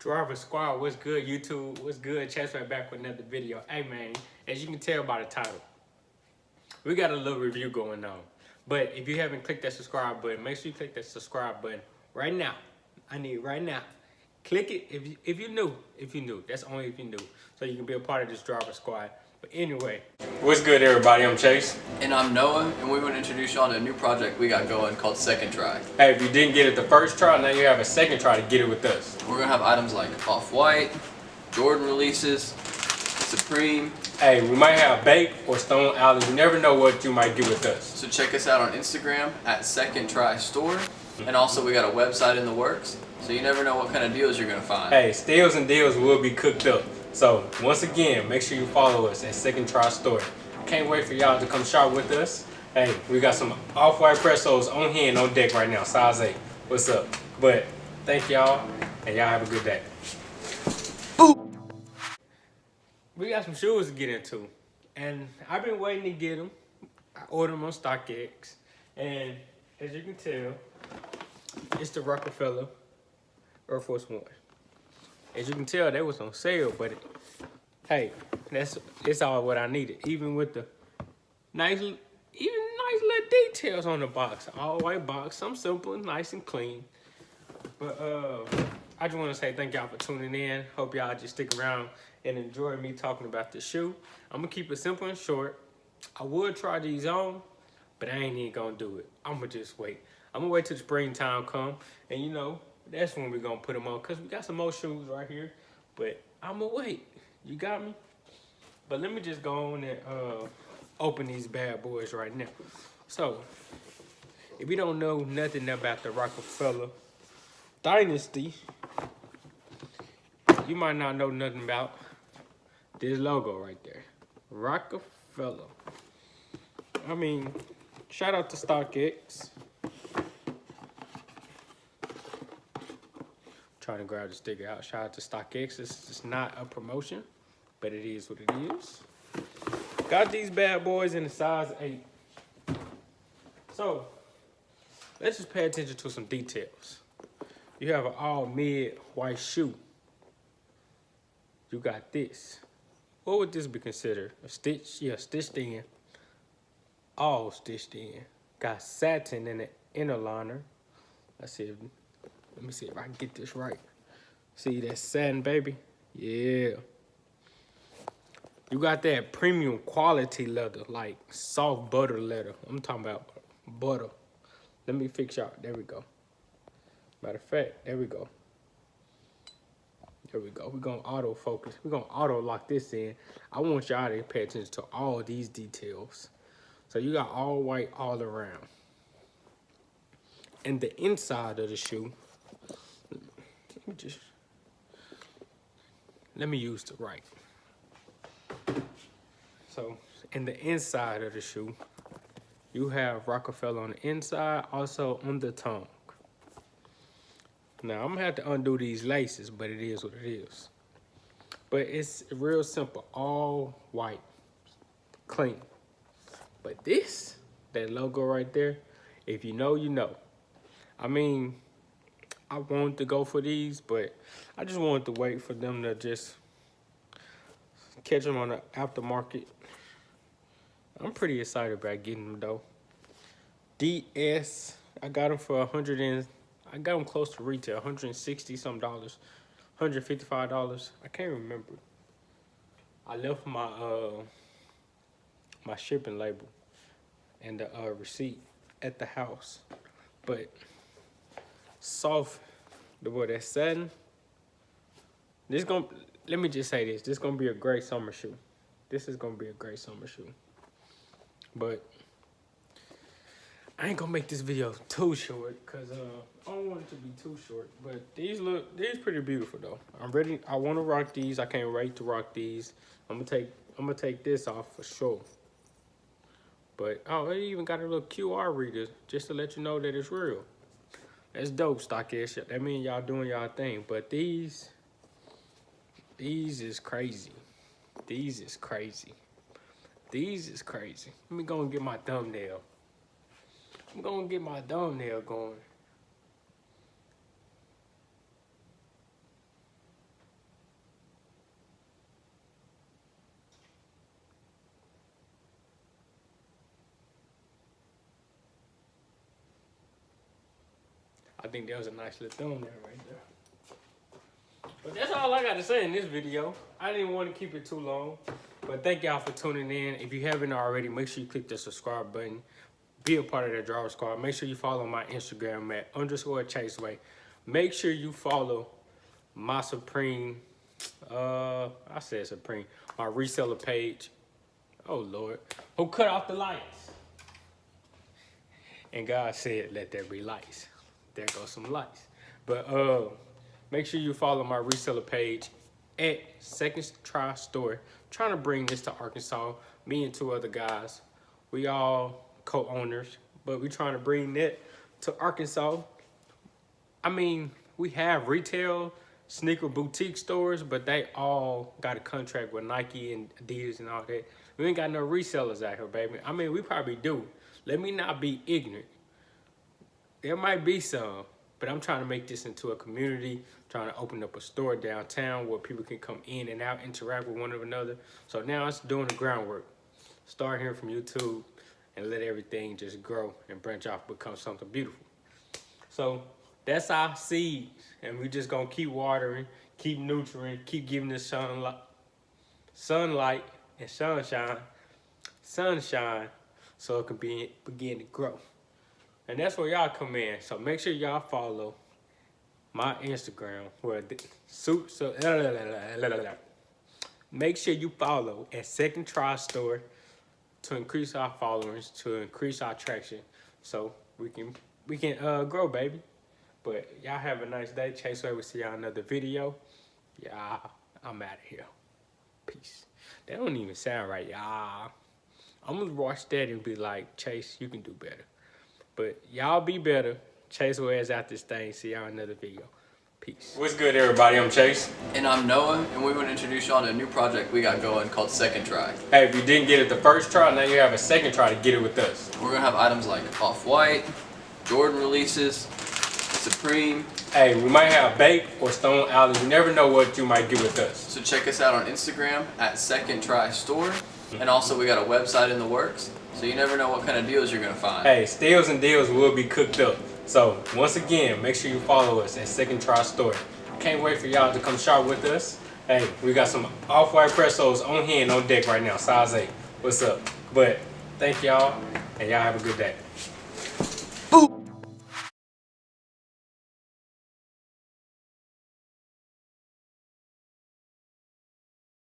Driver Squad, what's good, YouTube? What's good? Chess right back with another video. Hey man, as you can tell by the title, we got a little review going on. But if you haven't clicked that subscribe button, make sure you click that subscribe button right now. I need right now. Click it if you're new. If you're new, that's only if you're new, so you can be a part of this Driver Squad. But anyway, what's good, everybody? I'm Chase. And I'm Noah, and we want to introduce y'all to a new project we got going called Second Try. Hey, if you didn't get it the first try, now you have a second try to get it with us. We're going to have items like Off-White, Jordan releases, Supreme. Hey, we might have Bake or Stone Island. You never know what you might get with us. So check us out on Instagram at Second Try Store. And also we got a website in the works, so you never know what kind of deals you're going to find. Hey, steals and deals will be cooked up. So, once again, make sure you follow us at Second Try Store. Can't wait for y'all to come shop with us. Hey, we got some Off-White Pressos on hand, on deck right now, size 8. What's up? But, thank y'all, and y'all have a good day. Ooh. We got some shoes to get into, and I've been waiting to get them. I ordered them on StockX, and as you can tell, it's the ROCAFELLA Air Force One. As you can tell, they was on sale, but hey, it's all what I needed. Even with the nice little details on the box. All white box, some simple, nice and clean. But I just want to say thank y'all for tuning in. Hope y'all just stick around and enjoy me talking about this shoe. I'm gonna keep it simple and short. I would try these on, but I ain't even gonna do it. I'm gonna just wait. I'm gonna wait till the springtime come, and you know, that's when we're gonna put them on, because we got some more shoes right here. But I'm gonna wait. You got me? But let me just go on and open these bad boys right now. So, if you don't know nothing about the ROCAFELLA Dynasty, you might not know nothing about this logo right there. ROCAFELLA. I mean, shout out to StockX. Trying to grab the sticker out. Shout out to StockX. It's not a promotion, but it is what it is. Got these bad boys in the size 8. So let's just pay attention to some details. You have an all mid white shoe. You got this. What would this be considered? A stitch? Yeah, stitched in. All stitched in. Got satin in the inner liner. Let's see if let me see if I can get this right. See that satin, baby? Yeah. You got that premium quality leather, like soft butter leather. I'm talking about butter. Let me fix y'all. There we go. Matter of fact, there we go. There we go. We're going to auto focus. We're going to auto lock this in. I want y'all to pay attention to all these details. So you got all white all around. And the inside of the shoe, let me use the right. So in the inside of the shoe, you have ROCAFELLA on the inside, also on the tongue. Now I'm gonna have to undo these laces, but it is what it is. But it's real simple, all white, clean. But this, that logo right there, if you know, you know. I mean, I wanted to go for these, but I just wanted to wait for them to just catch them on the aftermarket. I'm pretty excited about getting them though. DS, I got them for I got them close to retail, $160 some, $155. I can't remember. I left my my shipping label and the receipt at the house, but soft, the boy that satin. Let me just say this. This gonna be a great summer shoe. This is gonna be a great summer shoe. But I ain't gonna make this video too short, cause I don't want it to be too short. But these pretty beautiful though. I'm ready. I want to rock these. I can't wait to rock these. I'm gonna take this off for sure. But oh, it even got a little QR reader just to let you know that it's real. That's dope, StockX. That mean y'all doing y'all thing. But these is crazy. These is crazy. These is crazy. Let me go and get my thumbnail. I'm gonna get my thumbnail going. I think that was a nice little thumbnail right there. But that's all I got to say in this video. I didn't want to keep it too long. But thank y'all for tuning in. If you haven't already, make sure you click the subscribe button. Be a part of the Driver Squad. Make sure you follow my Instagram at _Chaseway. Make sure you follow my Supreme, I said Supreme, my reseller page. Oh Lord, who cut off the lights? And God said, let there be lights. There goes some lights. But make sure you follow my reseller page at Second Try Store. Trying to bring this to Arkansas. Me and 2 other guys. We all co-owners, but we're trying to bring that to Arkansas. I mean, we have retail sneaker boutique stores, but they all got a contract with Nike and Adidas and all that. We ain't got no resellers out here, baby. I mean, we probably do. Let me not be ignorant. There might be some, but I'm trying to make this into a community, trying to open up a store downtown where people can come in and out, interact with one another. So now it's doing the groundwork. Start here from YouTube and let everything just grow and branch off, become something beautiful. So that's our seeds, and we just gonna keep watering, keep nurturing, keep giving the sunlight and sunshine, so it can begin to grow. And that's where y'all come in. So make sure y'all follow my Instagram, make sure you follow at Second Try Store to increase our followers, to increase our traction, so we can grow, baby. But y'all have a nice day. Chaseway will see y'all in another video. Y'all, I'm out of here. Peace. That don't even sound right, y'all. I'm gonna watch that and be like, Chase, you can do better. But y'all be better. Chaseway is out this thing. See y'all in another video. Peace. What's good, everybody? I'm Chase. And I'm Noah, and we want to introduce you on a new project we got going called Second Try. Hey, if you didn't get it the first try, now you have a second try to get it with us. We're going to have items like Off-White, Jordan releases, Supreme. Hey, we might have Bake or Stone Island. You never know what you might get with us. So check us out on Instagram at Second Try Store. And also we got a website in the works, so you never know what kind of deals you're going to find. Hey, steals and deals will be cooked up. So, once again, make sure you follow us at Second Try Store. Can't wait for y'all to come shop with us. Hey, we got some Off-White Pressos on hand, on deck right now, size 8. What's up? But, thank y'all, and y'all have a good day.